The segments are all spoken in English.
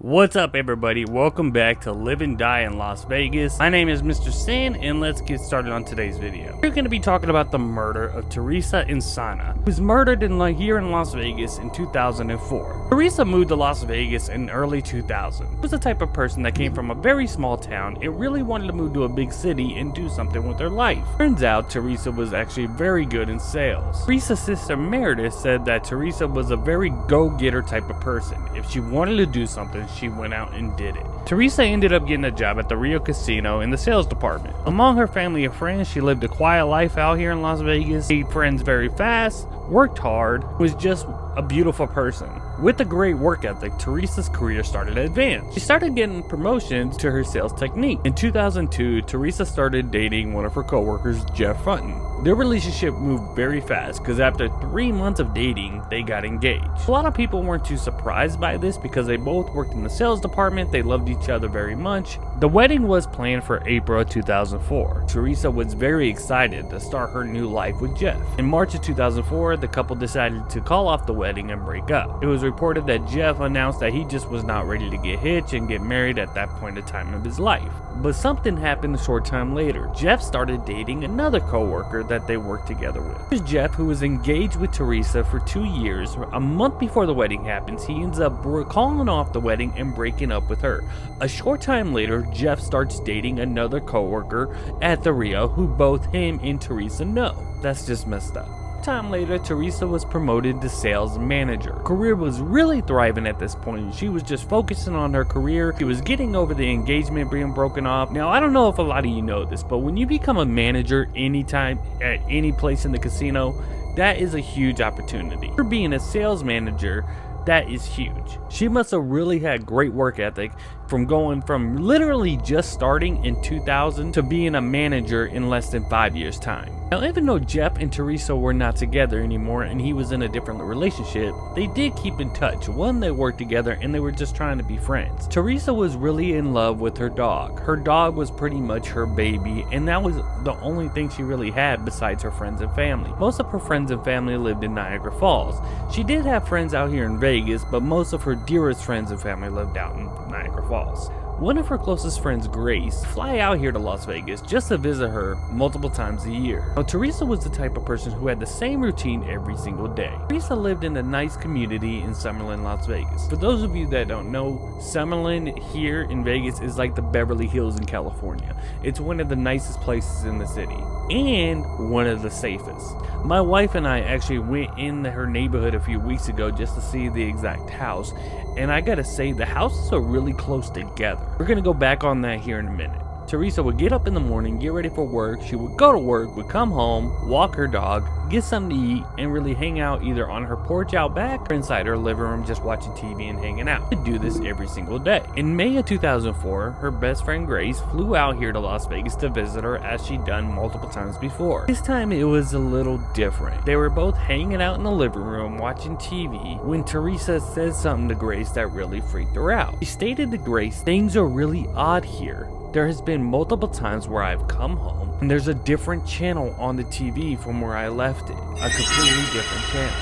What's up, everybody? Welcome back to Live and Die in Las Vegas. My name is Mr. Sin, and let's get started on today's video. We're going to be talking about the murder of Theresa Insana, who was murdered here in Las Vegas in 2004. Theresa moved to Las Vegas in early 2000. She was the type of person that came from a very small town and really wanted to move to a big city and do something with her life. Turns out Theresa was actually very good in sales. Theresa's sister Meredith said that Theresa was a very go-getter type of person. If she wanted to do something, she went out and did it. Theresa ended up getting a job at the Rio Casino in the sales department. Among her family and friends, she lived a quiet life out here in Las Vegas, made friends very fast, worked hard, was just a beautiful person. With a great work ethic, Theresa's career started to advance. She started getting promotions to her sales technique. In 2002, Theresa started dating one of her coworkers, Jeff Fenton. Their relationship moved very fast because after 3 months of dating, they got engaged. A lot of people weren't too surprised by this because they both worked in the sales department, they loved each other very much. The wedding was planned for April 2004. Theresa was very excited to start her new life with Jeff. In March of 2004, the couple decided to call off the wedding and break up. It was reported that Jeff announced that he just was not ready to get hitched and get married at that point in time of his life. But something happened a short time later. Jeff started dating another coworker that they worked together with. Here's Jeff, who was engaged with Theresa for 2 years. A month before the wedding happens, he ends up calling off the wedding and breaking up with her. A short time later, Jeff starts dating another coworker at the Rio who both him and Theresa know. That's just messed up. Time later, Theresa was promoted to sales manager. Her career was really thriving at this point. She was just focusing on her career. She was getting over the engagement being broken off. Now, I don't know if a lot of you know this, but when you become a manager anytime at any place in the casino, that is a huge opportunity. For being a sales manager, that is huge. She must have really had great work ethic from going from literally just starting in 2000 to being a manager in less than 5 years' time. Now, even though Jeff and Theresa were not together anymore and he was in a different relationship, they did keep in touch. One, they worked together and they were just trying to be friends. Theresa was really in love with her dog. Her dog was pretty much her baby, and that was the only thing she really had besides her friends and family. Most of her friends and family lived in Niagara Falls. She did have friends out here in Vegas, but most of her dearest friends and family lived out in Niagara Falls. One of her closest friends, Grace, fly out here to Las Vegas just to visit her multiple times a year. Now, Theresa was the type of person who had the same routine every single day. Theresa lived in a nice community in Summerlin, Las Vegas. For those of you that don't know, Summerlin here in Vegas is like the Beverly Hills in California. It's one of the nicest places in the city and one of the safest. My wife and I actually went in her neighborhood a few weeks ago just to see the exact house, and I gotta say, the houses are really close together. We're gonna go back on that here in a minute. Theresa would get up in the morning, get ready for work, she would go to work, would come home, walk her dog, get something to eat, and really hang out either on her porch out back or inside her living room just watching TV and hanging out. She'd do this every single day. In May of 2004, her best friend Grace flew out here to Las Vegas to visit her as she'd done multiple times before. This time it was a little different. They were both hanging out in the living room watching TV when Theresa said something to Grace that really freaked her out. She stated to Grace, "Things are really odd here. There has been multiple times where I've come home and there's a different channel on the TV from where I left it, a completely different channel."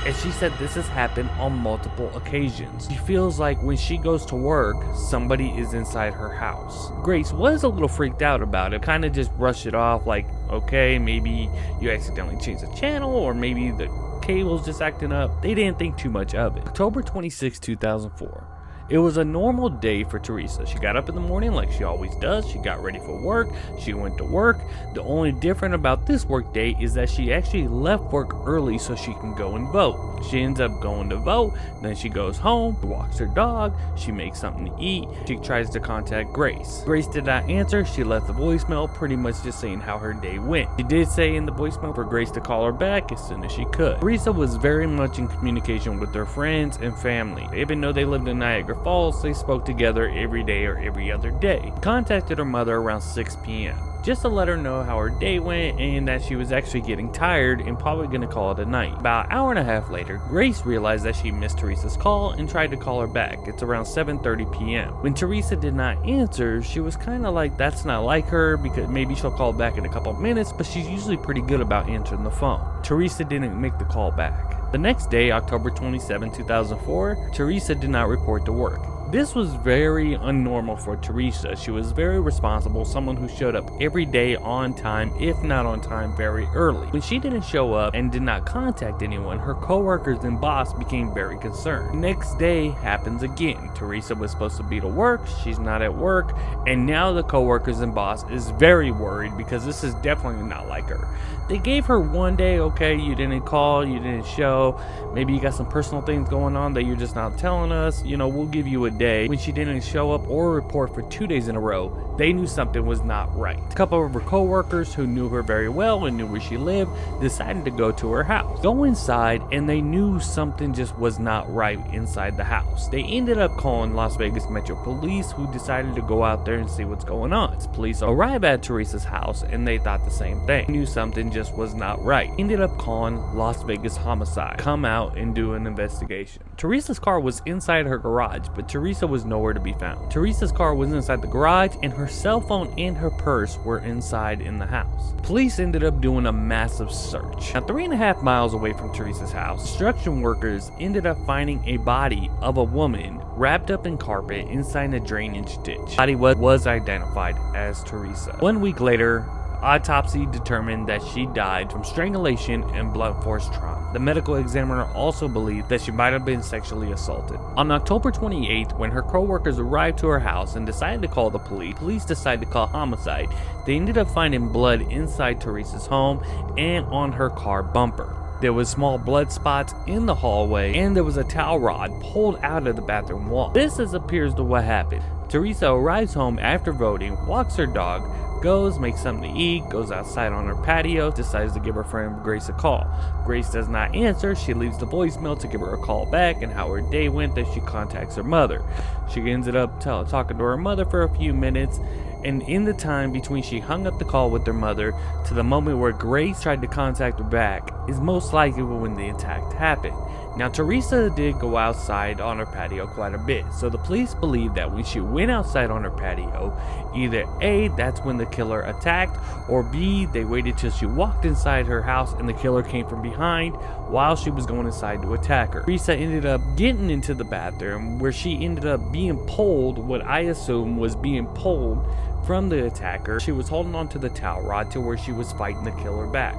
And she said this has happened on multiple occasions. She feels like when she goes to work, somebody is inside her house. Grace was a little freaked out about it, kind of just brushed it off like, okay, maybe you accidentally changed the channel or maybe the cable's just acting up. They didn't think too much of it. October 26, 2004. It was a normal day for Theresa. She got up in the morning like she always does. She got ready for work. She went to work. The only different about this work day is that she actually left work early so she can go and vote. She ends up going to vote. Then she goes home, walks her dog. She makes something to eat. She tries to contact Grace. Grace did not answer. She left a voicemail pretty much just saying how her day went. She did say in the voicemail for Grace to call her back as soon as she could. Theresa was very much in communication with her friends and family. Even though they lived in Niagara Falls, they spoke together every day or every other day. She contacted her mother around 6 p.m. just to let her know how her day went and that she was actually getting tired and probably going to call it a night. About an hour and a half later, Grace realized that she missed Theresa's call and tried to call her back. It's around 7:30 p.m. When Theresa did not answer, she was kind of like, that's not like her, because maybe she'll call back in a couple of minutes, but she's usually pretty good about answering the phone. Theresa didn't make the call back. The next day, October 27, 2004, Theresa did not report to work. This was very unnormal for Theresa. She was very responsible, someone who showed up every day on time, if not on time, very early. When she didn't show up and did not contact anyone, her coworkers and boss became very concerned. Next day happens again. Theresa was supposed to be to work, she's not at work, and now the coworkers and boss is very worried because this is definitely not like her. They gave her one day, okay, you didn't call, you didn't show, maybe you got some personal things going on that you're just not telling us, we'll give you a day. When she didn't show up or report for 2 days in a row, they knew something was not right. A couple of her coworkers who knew her very well and knew where she lived decided to go to her house. Go inside, and they knew something just was not right inside the house. They ended up calling Las Vegas Metro Police, who decided to go out there and see what's going on. Police arrive at Theresa's house and they thought the same thing. They knew something just was not right. Ended up calling Las Vegas Homicide. Come out and do an investigation. Theresa's car was inside her garage, but Theresa was nowhere to be found. Theresa's car was inside the garage, and her cell phone and her purse were inside in the house. Police ended up doing a massive search. Now, 3.5 miles away from Theresa's house, construction workers ended up finding a body of a woman wrapped up in carpet inside a drainage ditch. The body was identified as Theresa. 1 week later, autopsy determined that she died from strangulation and blunt force trauma. The medical examiner also believed that she might have been sexually assaulted. On October 28th, when her co-workers arrived to her house and decided to call the police decided to call homicide. They ended up finding blood inside Theresa's home and on her car bumper. There was small blood spots in the hallway, and there was a towel rod pulled out of the bathroom wall. This appears to what happened. Theresa arrives home after voting, walks her dog, goes, makes something to eat, goes outside on her patio, decides to give her friend Grace a call. Grace does not answer. She leaves the voicemail to give her a call back and how her day went. That she contacts her mother. She ended up talking to her mother for a few minutes, and in the time between she hung up the call with her mother to the moment where Grace tried to contact her back is most likely when the attack happened. Now, Theresa did go outside on her patio quite a bit, so the police believe that when she went outside on her patio, either A, that's when the killer attacked, or B, they waited till she walked inside her house and the killer came from behind while she was going inside to attack her. Theresa ended up getting into the bathroom where she ended up being pulled, what I assume was being pulled from the attacker. She was holding on to the towel rod to where she was fighting the killer back.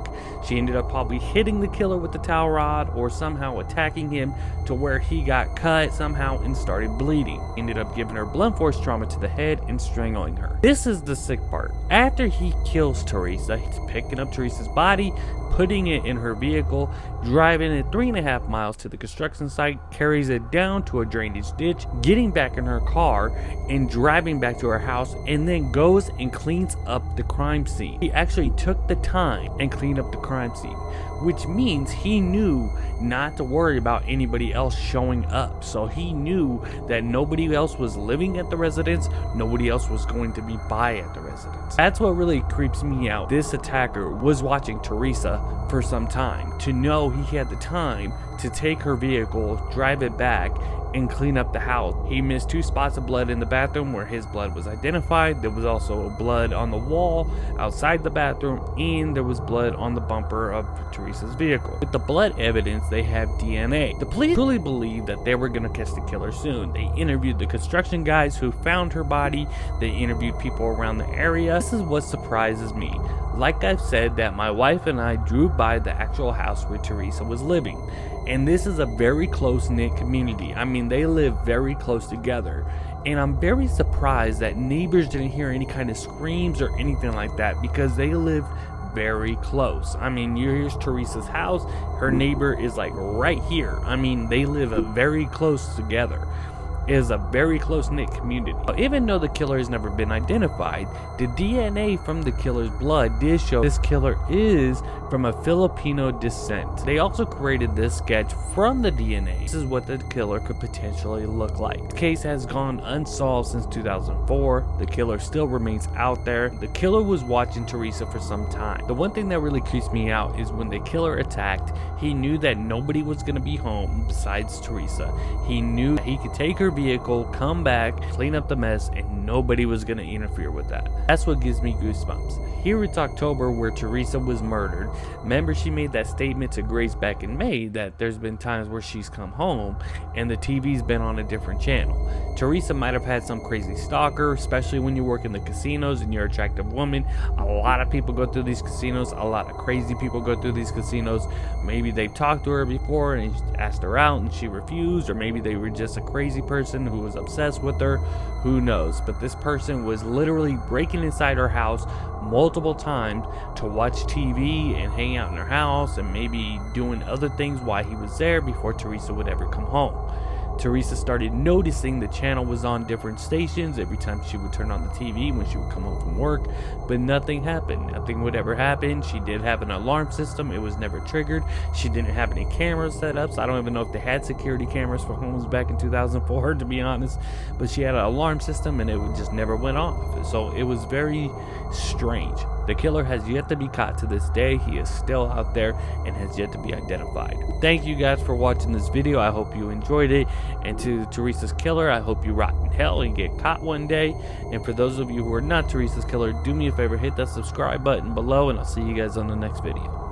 She ended up probably hitting the killer with the towel rod or somehow attacking him to where he got cut somehow and started bleeding. Ended up giving her blunt force trauma to the head and strangling her. This is the sick part. After he kills Theresa, he's picking up Theresa's body, putting it in her vehicle, driving it 3.5 miles to the construction site, carries it down to a drainage ditch, getting back in her car and driving back to her house, and then goes and cleans up the crime scene. He actually took the time and cleaned up the crime scene, which means he knew not to worry about anybody else showing up. So he knew that nobody else was living at the residence, nobody else was going to be by at the residence. That's what really creeps me out. This attacker was watching Theresa for some time to know he had the time to take her vehicle, drive it back, and clean up the house. He missed 2 spots of blood in the bathroom where his blood was identified. There was also blood on the wall outside the bathroom, and there was blood on the bumper of Theresa's vehicle. With the blood evidence, they have DNA. The police truly believed that they were going to catch the killer soon. They interviewed the construction guys who found her body. They interviewed people around the area. This is what surprises me. Like I've said, that my wife and I drove by the actual house where Theresa was living, and this is a very close-knit community. I mean, they live very close together, and I'm very surprised that neighbors didn't hear any kind of screams or anything like that, because they live very close. I mean, here's Theresa's house, her neighbor is like right here. I mean, they live very close together. It is a very close-knit community. Even though the killer has never been identified, the DNA from the killer's blood did show this killer is from a Filipino descent. They also created this sketch from the DNA. This is what the killer could potentially look like. The case has gone unsolved since 2004. The killer still remains out there. The killer was watching Theresa for some time. The one thing that really creeps me out is when the killer attacked, he knew that nobody was going to be home besides Theresa. He knew that he could take her vehicle, come back, clean up the mess, and nobody was going to interfere with that. That's what gives me goosebumps. Here it's October where Theresa was murdered. Remember, she made that statement to Grace back in May that there's been times where she's come home and the TV's been on a different channel. Theresa might have had some crazy stalker, especially when you work in the casinos and you're an attractive woman. A lot of people go through these casinos. A lot of crazy people go through these casinos. Maybe they've talked to her before and asked her out and she refused, or maybe they were just a crazy person who was obsessed with her. Who knows? But this person was literally breaking inside her house multiple times to watch TV and hang out in her house and maybe doing other things while he was there before Theresa would ever come home. Theresa started noticing the channel was on different stations every time she would turn on the TV when she would come home from work, but nothing happened. Nothing would ever happen. She did have an alarm system. It was never triggered. She didn't have any cameras set up, so I don't even know if they had security cameras for homes back in 2004, to be honest, but she had an alarm system and it just never went off. So it was very strange. The killer has yet to be caught to this day. He is still out there and has yet to be identified. Thank you guys for watching this video. I hope you enjoyed it. And to Theresa's killer, I hope you rot in hell and get caught one day. And for those of you who are not Theresa's killer, do me a favor, hit that subscribe button below, and I'll see you guys on the next video.